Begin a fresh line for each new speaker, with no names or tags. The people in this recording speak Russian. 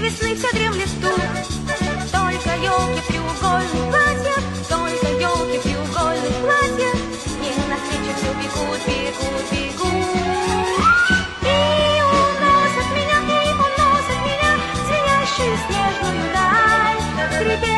весны все дремлет тут. Только елки в треугольных платьях, только елки в треугольных платьях. Мне навстречу все бегут, бегут, бегут. И уносят меня, звенящую снежную даль.